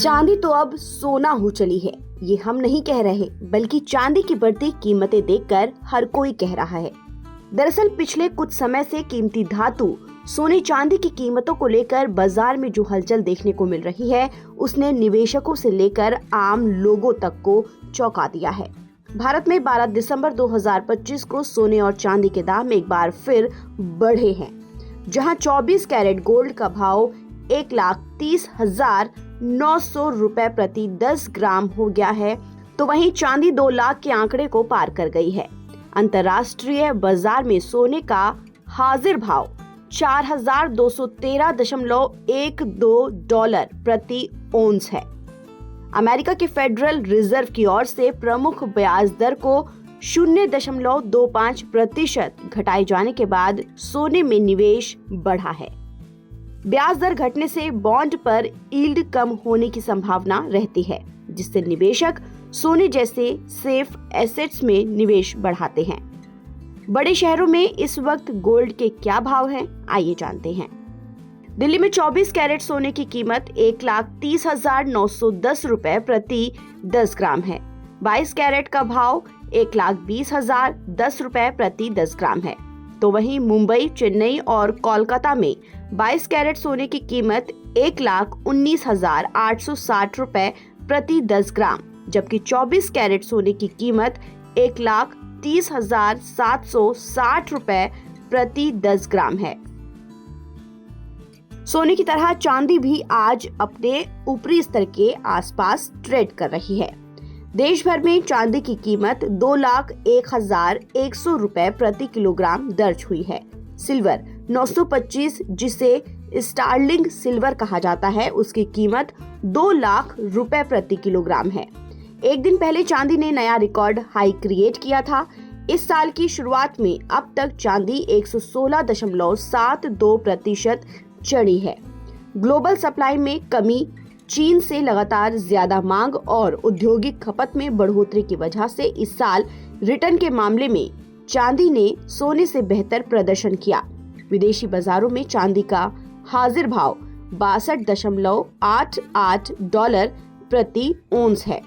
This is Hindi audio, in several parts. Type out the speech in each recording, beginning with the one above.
चांदी तो अब सोना हो चली है, ये हम नहीं कह रहे, बल्कि चांदी की बढ़ती कीमतें देखकर हर कोई कह रहा है। दरअसल पिछले कुछ समय से कीमती धातु सोने चांदी की कीमतों को लेकर बाजार में जो हलचल देखने को मिल रही है, उसने निवेशकों से लेकर आम लोगों तक को चौंका दिया है। भारत में 12 दिसंबर 2025 को सोने और चांदी के दाम एक बार फिर बढ़े हैं, जहां 24 कैरेट गोल्ड का भाव 1,30,900 रुपए प्रति 10 ग्राम हो गया है, तो वहीं चांदी 2 लाख के आंकड़े को पार कर गई है। अंतर्राष्ट्रीय बाजार में सोने का हाजिर भाव 4,213.12 डॉलर प्रति औंस है। अमेरिका के फेडरल रिजर्व की ओर से प्रमुख ब्याज दर को 0.25% घटाए जाने के बाद सोने में निवेश बढ़ा है। ब्याज दर घटने से बॉन्ड पर यील्ड कम होने की संभावना रहती है, जिससे निवेशक सोने जैसे सेफ एसेट्स में निवेश बढ़ाते हैं। बड़े शहरों में इस वक्त गोल्ड के क्या भाव हैं, आइए जानते हैं। दिल्ली में 24 कैरेट सोने की कीमत 1,30,910 रुपए प्रति 10 ग्राम है। 22 कैरेट का भाव 1,20,010 रुपए प्रति 10 ग्राम है। तो वहीं मुंबई, चेन्नई और कोलकाता में 22 कैरेट सोने की कीमत 1,19,860 रुपए प्रति 10 ग्राम, जबकि 24 कैरेट सोने की कीमत 1,30,760 रुपए प्रति 10 ग्राम है। सोने की तरह चांदी भी आज अपने ऊपरी स्तर के आसपास ट्रेड कर रही है। देश भर में चांदी की कीमत 2,01,100 रुपए प्रति किलोग्राम दर्ज हुई है। सिल्वर 925, जिसे स्टार्लिंग सिल्वर कहा जाता है, उसकी कीमत 2 लाख रुपए प्रति किलोग्राम है। एक दिन पहले चांदी ने नया रिकॉर्ड हाई क्रिएट किया था। इस साल की शुरुआत में अब तक चांदी 116.72% चढ़ी है। ग्लोबल सप्लाई में कमी, चीन से लगातार ज्यादा मांग और औद्योगिक खपत में बढ़ोतरी की वजह से इस साल रिटर्न के मामले में चांदी ने सोने से बेहतर प्रदर्शन किया। विदेशी बाजारों में चांदी का हाजिर भाव 62.88 डॉलर प्रति औंस है।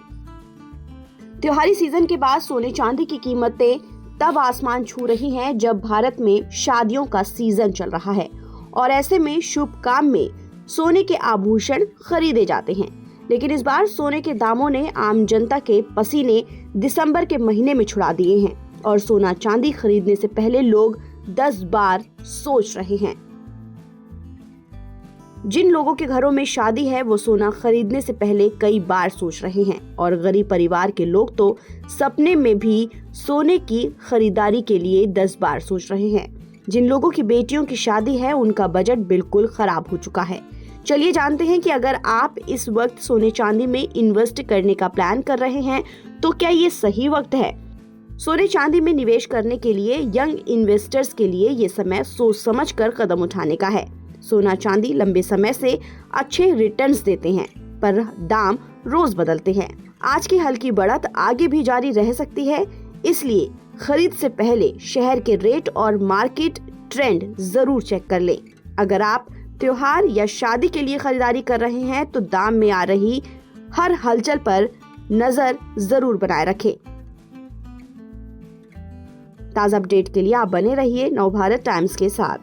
त्योहारी सीजन के बाद सोने चांदी की कीमतें तब आसमान छू रही हैं जब भारत में शादियों का सीजन चल रहा है और ऐसे में शुभ काम में सोने के आभूषण खरीदे जाते हैं। लेकिन इस बार सोने के दामों ने आम जनता के पसीने दिसंबर के महीने में छुड़ा दिए हैं और सोना चांदी खरीदने से पहले लोग 10 बार सोच रहे हैं। जिन लोगों के घरों में शादी है, वो सोना खरीदने से पहले कई बार सोच रहे हैं और गरीब परिवार के लोग तो सपने में भी सोने की खरीदारी के लिए 10 बार सोच रहे हैं। जिन लोगों की बेटियों की शादी है, उनका बजट बिल्कुल खराब हो चुका है। चलिए जानते हैं कि अगर आप इस वक्त सोने चांदी में इन्वेस्ट करने का प्लान कर रहे हैं, तो क्या ये सही वक्त है? सोने चांदी में निवेश करने के लिए यंग इन्वेस्टर्स के लिए ये समय सोच समझ कर कदम उठाने का है। सोना चांदी लंबे समय से अच्छे रिटर्न्स देते हैं, पर दाम रोज बदलते हैं। आज की हल्की बढ़त आगे भी जारी रह सकती है, इसलिए खरीद से पहले शहर के रेट और मार्केट ट्रेंड जरूर चेक कर लें। अगर आप त्योहार या शादी के लिए खरीदारी कर रहे हैं, तो दाम में आ रही हर हलचल पर नजर जरूर बनाए रखें। ताज़ा अपडेट के लिए आप बने रहिए नवभारत टाइम्स के साथ।